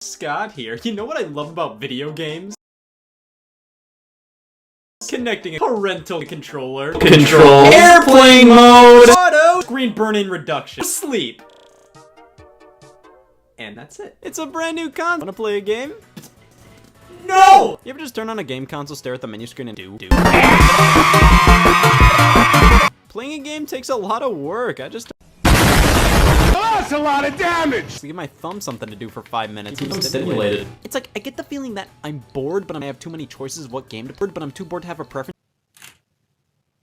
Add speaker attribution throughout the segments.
Speaker 1: Scott here. You know what I love about video games? Connecting a parental controller, airplane mode, auto, screen burn-in reduction, sleep. And that's it. It's a brand new console. Wanna play a game? No! You ever just turn on a game console, stare at the menu screen, and do? Playing a game takes a lot of work.
Speaker 2: That's a lot of damage!
Speaker 1: To give my thumb something to do for 5 minutes. I'm stimulated. It's like, I get the feeling that I'm bored, but I have too many choices of what game to play, but I'm too bored to have a preference.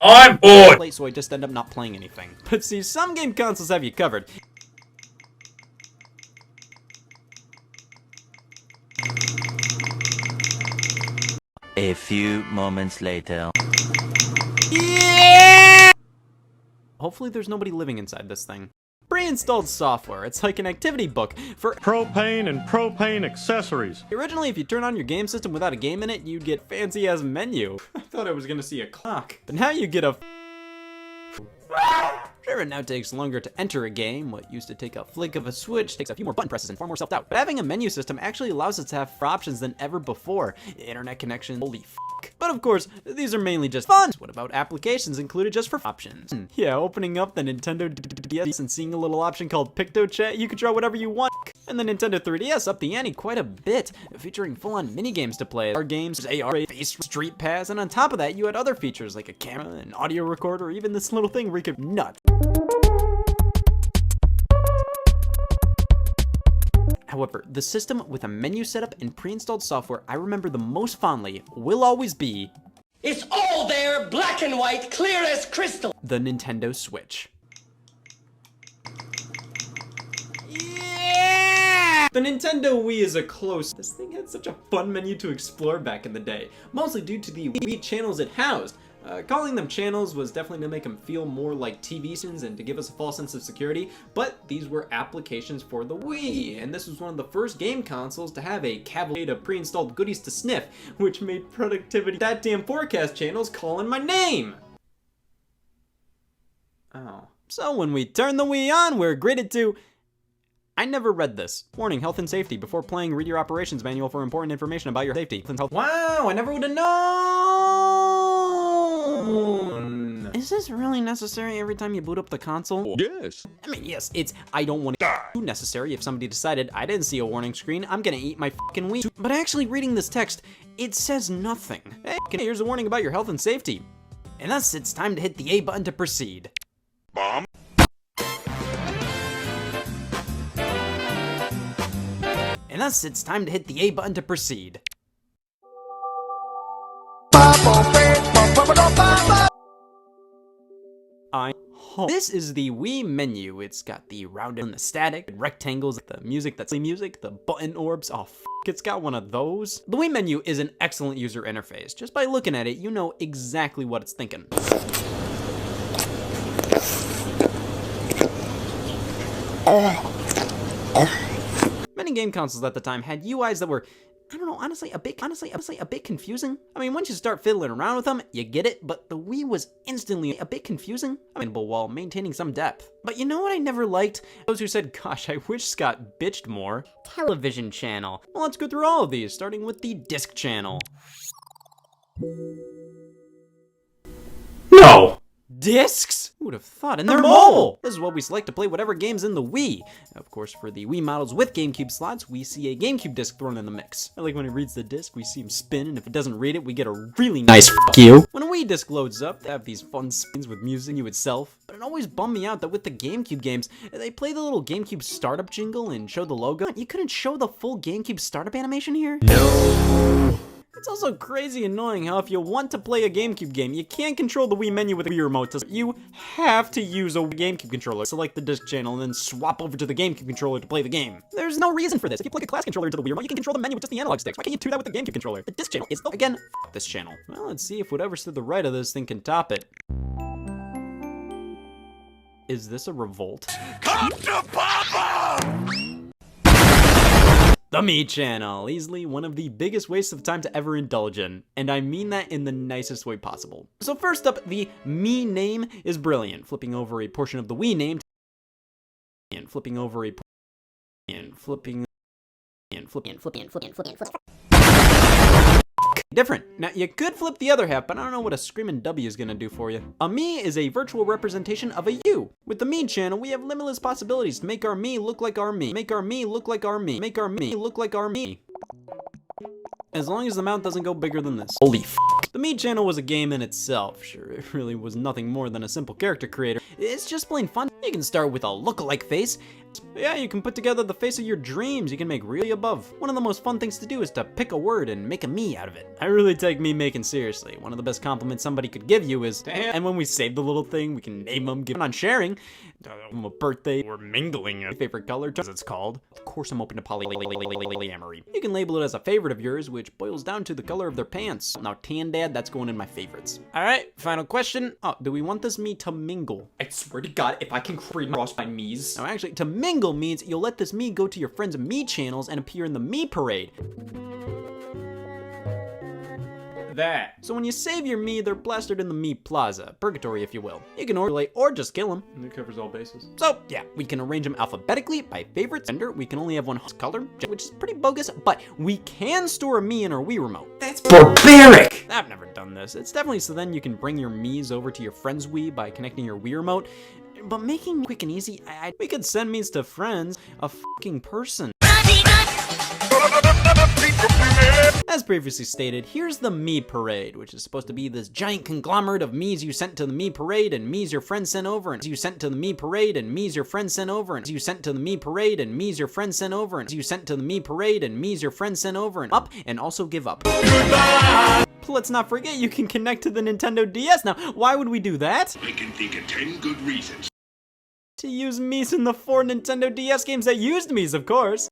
Speaker 2: I'm bored!
Speaker 1: So I just end up not playing anything. But see, some game consoles have you covered.
Speaker 3: A few moments later.
Speaker 1: Yeah! Hopefully there's nobody living inside this thing. Pre-installed software. It's like an activity book for
Speaker 2: Propane and propane accessories.
Speaker 1: Originally, if you turn on your game system without a game in it, you'd get fancy-ass menu. I thought I was gonna see a clock. But now you get a Sure, it now takes longer to enter a game. What used to take a flick of a switch takes a few more button presses and far more self-doubt. But having a menu system actually allows us to have more options than ever before. Internet connection, holy f***. But of course, these are mainly just fun. What about applications included just for options? Yeah, opening up the Nintendo DS and seeing a little option called PictoChat, you can draw whatever you want. And the Nintendo 3DS upped the ante quite a bit, featuring full-on mini-games to play. AR games, AR, face, Street Pass, and on top of that, you had other features like a camera, an audio recorder, or even this little thing where you could nut. However, the system with a menu setup and pre-installed software I remember the most fondly will always be...
Speaker 4: It's all there, black and white, clear as crystal!
Speaker 1: The Nintendo Switch. Yeah! The Nintendo Wii is a close... This thing had such a fun menu to explore back in the day, mostly due to the Wii channels it housed. Calling them channels was definitely to make them feel more like TV stations and to give us a false sense of security, but these were applications for the Wii, and this was one of the first game consoles to have a cavalcade of pre-installed goodies to sniff, which made productivity that damn forecast channels calling my name! Oh. So when we turn the Wii on, we're greeted to... I never read this. Warning, health and safety. Before playing, read your operations manual for important information about your safety. Wow, I never would have known! Is this really necessary every time you boot up the console?
Speaker 2: Yes.
Speaker 1: I mean, yes, I don't want to too necessary if somebody decided I didn't see a warning screen, I'm gonna eat my fucking Wii. But actually reading this text, it says nothing. Hey, here's a warning about your health and safety. And thus, it's time to hit the A button to proceed.
Speaker 2: Bomb.
Speaker 1: And thus, it's time to hit the A button to proceed. This is the Wii menu. It's got the rounded and the static, rectangles, the music, that's the music, the button orbs. Oh, it's got one of those. The Wii menu is an excellent user interface. Just by looking at it, you know exactly what it's thinking. Many game consoles at the time had UIs that were, I don't know, honestly a bit confusing. I mean, once you start fiddling around with them, you get it, but the Wii was instantly a bit confusing, while maintaining some depth. But you know what I never liked? Those who said, gosh, I wish Scott bitched more. Television channel. Well, let's go through all of these, starting with the disc channel. No! Discs? Who would have thought? And they're mobile! This is what we select to play whatever game's in the Wii. Of course, for the Wii models with GameCube slots, we see a GameCube disc thrown in the mix. I like when it reads the disc, we see him spin, and if it doesn't read it, we get a really nice fuck you. When a Wii disc loads up, they have these fun spins with music itself. But it always bummed me out that with the GameCube games, they play the little GameCube startup jingle and show the logo. You couldn't show the full GameCube startup animation here? No. It's also crazy annoying how if you want to play a GameCube game, you can't control the Wii menu with the Wii remote. You have to use a GameCube controller. Select the disc channel and then swap over to the GameCube controller to play the game. There's no reason for this. If you plug a class controller into the Wii remote, you can control the menu with just the analog sticks. Why can't you do that with the GameCube controller? The disc channel is, again, f this channel. Well, let's see if whatever's to the right of this thing can top it. Is this a revolt?
Speaker 2: Come to Papa!
Speaker 1: The Mii channel, easily one of the biggest wastes of time to ever indulge in, and I mean that in the nicest way possible. So first up, the Mii name is brilliant, flipping over a portion of the Wii name, and flipping over a and flipping Different. Now, you could flip the other half, but I don't know what a screaming W is gonna do for you. A me is a virtual representation of a you. With the me channel, we have limitless possibilities to make our me look like our me. Make our me look like our me. Make our me look like our me. As long as the mount doesn't go bigger than this. Holy f***. The me channel was a game in itself. Sure, it really was nothing more than a simple character creator. It's just plain fun. You can start with a look-alike face. Yeah, you can put together the face of your dreams. You can make really above. One of the most fun things to do is to pick a word and make a me out of it. I really take me making seriously. One of the best compliments somebody could give you is, damn. And when we save the little thing, we can name them, give them on sharing. A birthday, or mingling, your favorite color, as it's called. Of course I'm open to polyamory. You can label it as a favorite of yours, which boils down to the color of their pants. Now, tan dad, that's going in my favorites. Alright, final question. Oh, do we want this me to mingle? I swear to God, if I can cross my me's. Now, actually, to mingle means you'll let this me go to your friends' me channels and appear in the me parade. That. So when you save your me, they're plastered in the me plaza, purgatory if you will. You can overlay or just kill them.
Speaker 2: It covers all bases.
Speaker 1: So yeah, we can arrange them alphabetically by favorite gender. We can only have one color, which is pretty bogus, but we can store a me in our Wii remote. That's barbaric! I've never done this. It's definitely so then you can bring your me's over to your friend's Wii by connecting your Wii remote. But making quick and easy, we could send me's to friends, a fucking person. As previously stated, here's the me parade, which is supposed to be this giant conglomerate of me's you sent to the me parade, and me's your friend sent over, and you sent to the me parade, and me's your friend sent over, and you sent to the me parade, and me's your friend sent over, and you sent to the me parade, and me's your friend sent over, and up, and also give up. Let's not forget you can connect to the Nintendo DS. Now, why would we do that?
Speaker 2: I can think of 10 good reasons.
Speaker 1: To use me's in the 4 Nintendo DS games that used me's, of course.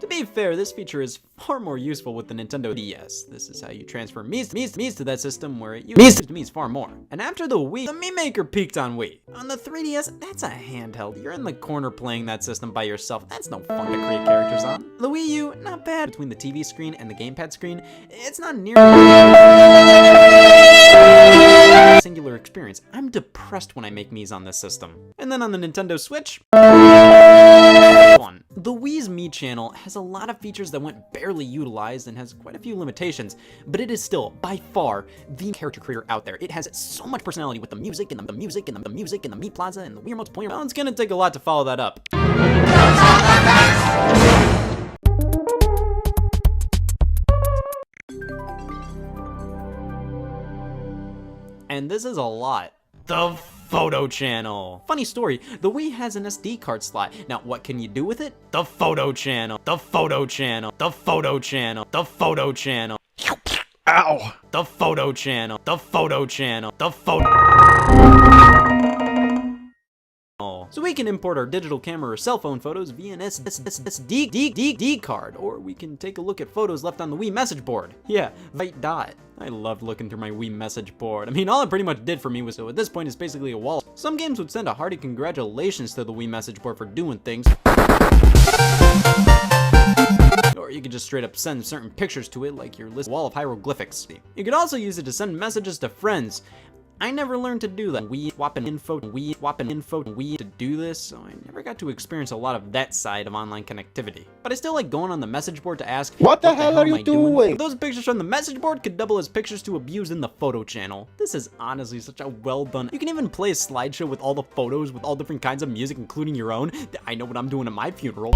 Speaker 1: To be fair, this feature is far more useful with the Nintendo DS. This is how you transfer me's to that system where it uses me's far more. And after the Wii, the Me Maker peaked on Wii. On the 3DS, that's a handheld. You're in the corner playing that system by yourself. That's no fun to create characters on. The Wii U, not bad. Between the TV screen and the gamepad screen, it's not nearly singular experience. I'm depressed when I make me's on this system. And then on the Nintendo Switch, the Wii's Me channel has a lot of features that went barely utilized and has quite a few limitations, but it is still, by far, the character creator out there. It has so much personality with the music and the music and the music and the Me Plaza and the Wii remotes playing. Well, it's gonna take a lot to follow that up. And this is a lot. The Photo Channel. Funny story, the Wii has an SD card slot. Now, what can you do with it? The Photo Channel. The Photo Channel. The Photo Channel. The Photo Channel. Ow! The Photo Channel. The Photo Channel. The Photo. So we can import our digital camera or cell phone photos via an SD card, or we can take a look at photos left on the Wii message board. Yeah, right dot. I loved looking through my Wii message board. I mean, all it pretty much did for me was, so at this point, it's basically a wall. Some games would send a hearty congratulations to the Wii message board for doing things. Or you could just straight up send certain pictures to it, like your list wall of hieroglyphics. You could also use it to send messages to friends. I never learned to do that. Wii swapping info to do this, so I never got to experience a lot of that side of online connectivity. But I still like going on the message board to ask, what the hell are you doing? Those pictures from the message board could double as pictures to abuse in the Photo Channel. This is honestly such a well done. You can even play a slideshow with all the photos with all different kinds of music, including your own. I know what I'm doing at my funeral.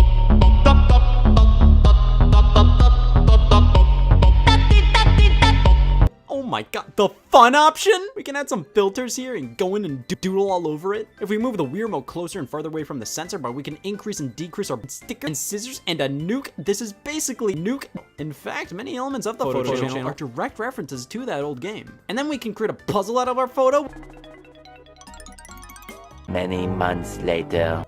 Speaker 1: Oh my god, the fun option? We can add some filters here and go in and doodle all over it. If we move the Wii remote closer and farther away from the sensor bar, we can increase and decrease our sticker and scissors and a nuke. This is basically nuke. In fact, many elements of the photo channel are direct references to that old game. And then we can create a puzzle out of our photo.
Speaker 3: Many months later.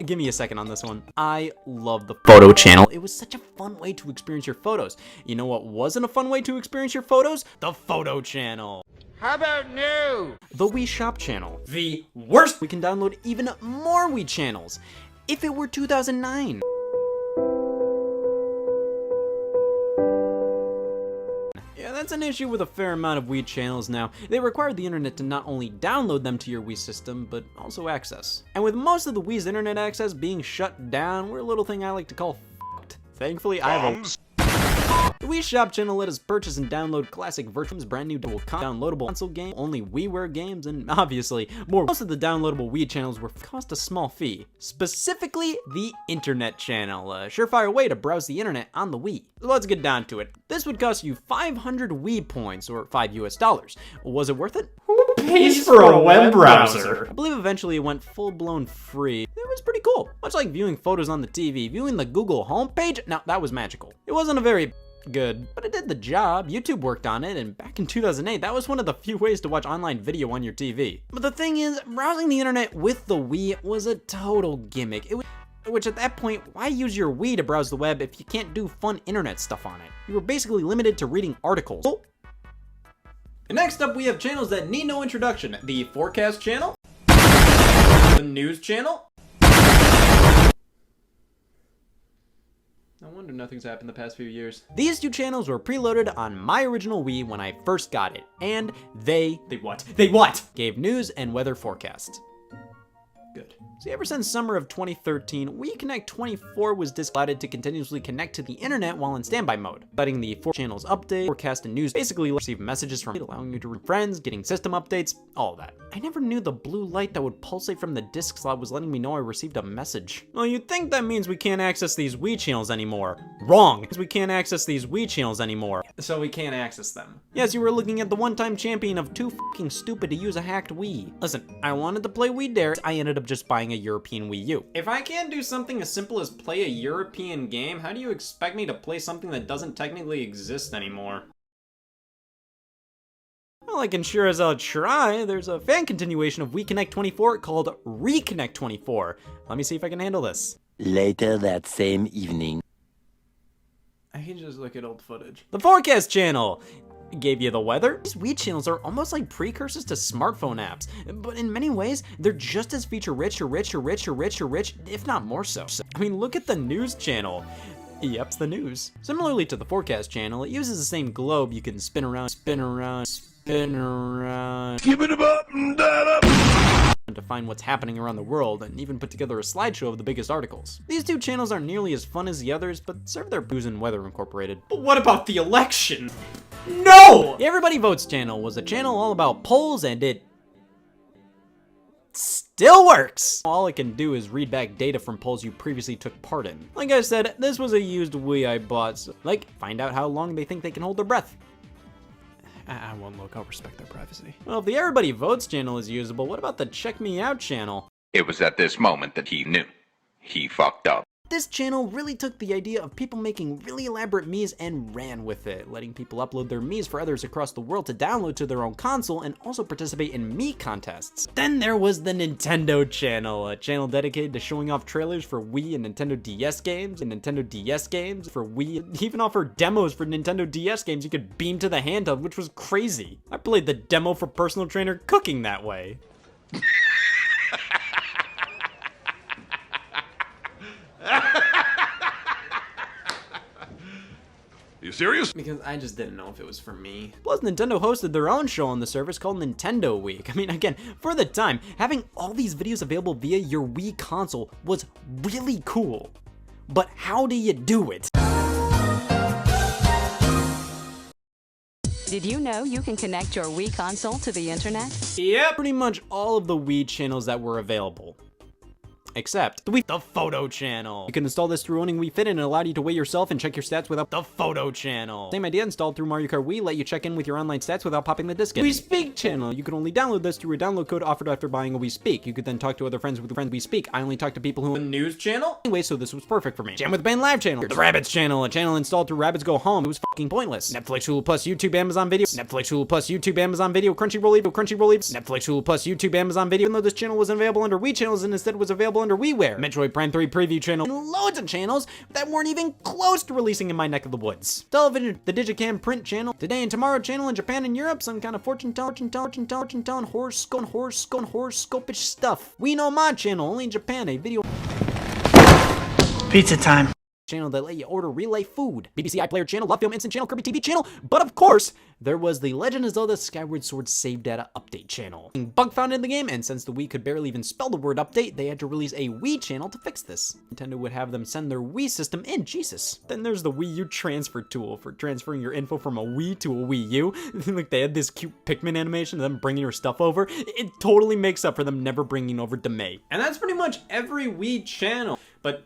Speaker 1: Give me a second on this one. I love the Photo Channel. It was such a fun way to experience your photos. You know what wasn't a fun way to experience your photos? The Photo Channel.
Speaker 2: How about new?
Speaker 1: The Wii Shop Channel. The worst. We can download even more Wii channels. If it were 2009. Yeah, That's an issue with a fair amount of Wii channels now. They require the internet to not only download them to your Wii system, but also access. And with most of the Wii's internet access being shut down, we're a little thing I like to call f***ed. Thankfully, I have a... The Wii Shop channel let us purchase and download classic versions, brand new downloadable console game, only WiiWare games, and obviously more. Most of the downloadable Wii channels were cost a small fee. Specifically, the internet channel, a surefire way to browse the internet on the Wii. So let's get down to it. This would cost you 500 Wii points, or $5 US. Was it worth it?
Speaker 5: Who pays for a web browser?
Speaker 1: I believe eventually it went full-blown free. It was pretty cool. Much like viewing photos on the TV, viewing the Google homepage, now that was magical. It wasn't a very good, but it did the job. YouTube worked on it, and back in 2008, that was one of the few ways to watch online video on your TV. But the thing is, browsing the internet with the Wii was a total gimmick. Which at that point, why use your Wii to browse the web if you can't do fun internet stuff on it? You were basically limited to reading articles.
Speaker 5: And next up, we have channels that need no introduction. The Forecast channel, the News channel. No wonder nothing's happened the past few years.
Speaker 1: These two channels were preloaded on my original Wii when I first got it, and they
Speaker 5: what?
Speaker 1: gave news and weather forecasts.
Speaker 5: Good.
Speaker 1: See, ever since summer of 2013, Wii Connect 24 was allowed to continuously connect to the internet while in standby mode, letting the 4 channels update, forecast, and news basically receive messages from it, allowing you to read friends, getting system updates, all of that. I never knew the blue light that would pulsate from the disk slot was letting me know I received a message. Well, you'd think that means we can't access these Wii channels anymore. Wrong! Because we can't access these Wii channels anymore.
Speaker 5: So we can't access them.
Speaker 1: Yes, you were looking at the one-time champion of too fucking stupid to use a hacked Wii. Listen, I wanted to play Wii Dare, I ended up just buying a European Wii U.
Speaker 5: If I can't do something as simple as play a European game, how do you expect me to play something that doesn't technically exist anymore?
Speaker 1: Well, I can sure as hell try. There's a fan continuation of Wii Connect 24 called Reconnect 24. Let me see if I can handle this.
Speaker 3: Later that same evening.
Speaker 5: I can just look at old footage.
Speaker 1: The Forecast channel gave you the weather. These Wii channels are almost like precursors to smartphone apps, but in many ways, they're just as feature-rich, if not more so. I mean, look at the News channel. Yep, it's the news. Similarly to the Forecast channel, it uses the same globe you can spin around,
Speaker 2: Give it up and that up.
Speaker 1: to find what's happening around the world, and even put together a slideshow of the biggest articles. These two channels aren't nearly as fun as the others, but serve their news and weather incorporated.
Speaker 5: But what about the election? No!
Speaker 1: The Everybody Votes channel was a channel all about polls, and it still works! All it can do is read back data from polls you previously took part in. Like I said, this was a used Wii I bought, so, find out how long they think they can hold their breath.
Speaker 5: I won't look, I'll respect their privacy.
Speaker 1: Well, if the Everybody Votes channel is usable, what about the Check Me Out channel?
Speaker 2: It was at this moment that he knew. He fucked up.
Speaker 1: This channel really took the idea of people making really elaborate Miis and ran with it, letting people upload their Miis for others across the world to download to their own console and also participate in Mii contests. Then there was the Nintendo channel, a channel dedicated to showing off trailers for Wii and Nintendo DS games, for Wii. It even offered demos for Nintendo DS games you could beam to the handheld, which was crazy. I played the demo for Personal Trainer Cooking that way.
Speaker 2: You serious?
Speaker 5: Because I just didn't know if it was for me.
Speaker 1: Plus, Nintendo hosted their own show on the service called Nintendo Week. I mean, again, for the time, having all these videos available via your Wii console was really cool. But how do you do it?
Speaker 6: Did you know you can connect your Wii console to the internet?
Speaker 1: Yep, pretty much all of the Wii channels that were available. Except the Photo channel. You can install this through owning Wii Fit and it allowed you to weigh yourself and check your stats without the Photo channel. Same idea, installed through Mario Kart Wii, let you check in with your online stats without popping the disc in. Wii Speak channel. You could only download this through a download code offered after buying a Wii Speak. You could then talk to other friends with friends Wii Speak. I only talk to people who...
Speaker 5: The News channel?
Speaker 1: Anyway, so this was perfect for me. Jam with Band Live channel. The Rabbids channel, a channel installed through Rabbids Go Home. It was fucking pointless. Netflix, Hulu Plus, YouTube, Amazon Video. Netflix, Hulu Plus, YouTube, Amazon Video. Crunchyroll, Netflix, Hulu Plus, YouTube, Amazon Video. Even though this channel wasn't available under Wii channels and instead was available under WiiWare. Metroid Prime 3 preview channel. And loads of channels that weren't even close to releasing in my neck of the woods. Television, the Digicam print channel. Today and Tomorrow channel in Japan and Europe. Some kind of fortune telling, horoscope-ish stuff. We Know Ma channel, only in Japan. A video
Speaker 7: Pizza time.
Speaker 1: channel that let you order real life food. BBC iPlayer channel, Love Film Instant channel, Kirby TV channel, but of course, there was the Legend of Zelda Skyward Sword save data update channel. Bug found in the game, and since the Wii could barely even spell the word update, they had to release a Wii channel to fix this. Nintendo would have them send their Wii system in, Jesus. Then there's the Wii U transfer tool for transferring your info from a Wii to a Wii U. Like they had this cute Pikmin animation of them bringing your stuff over. It totally makes up for them never bringing over DeMay.
Speaker 5: And that's pretty much every Wii channel, but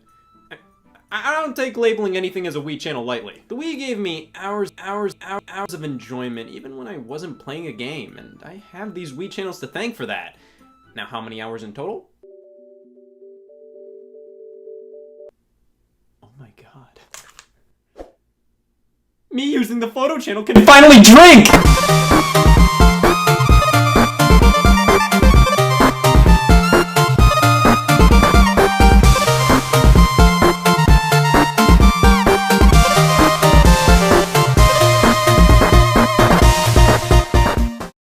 Speaker 5: I don't take labeling anything as a Wii channel lightly. The Wii gave me hours of enjoyment even when I wasn't playing a game, and I have these Wii channels to thank for that. Now how many hours in total? Oh my god. Me using the photo channel can finally drink!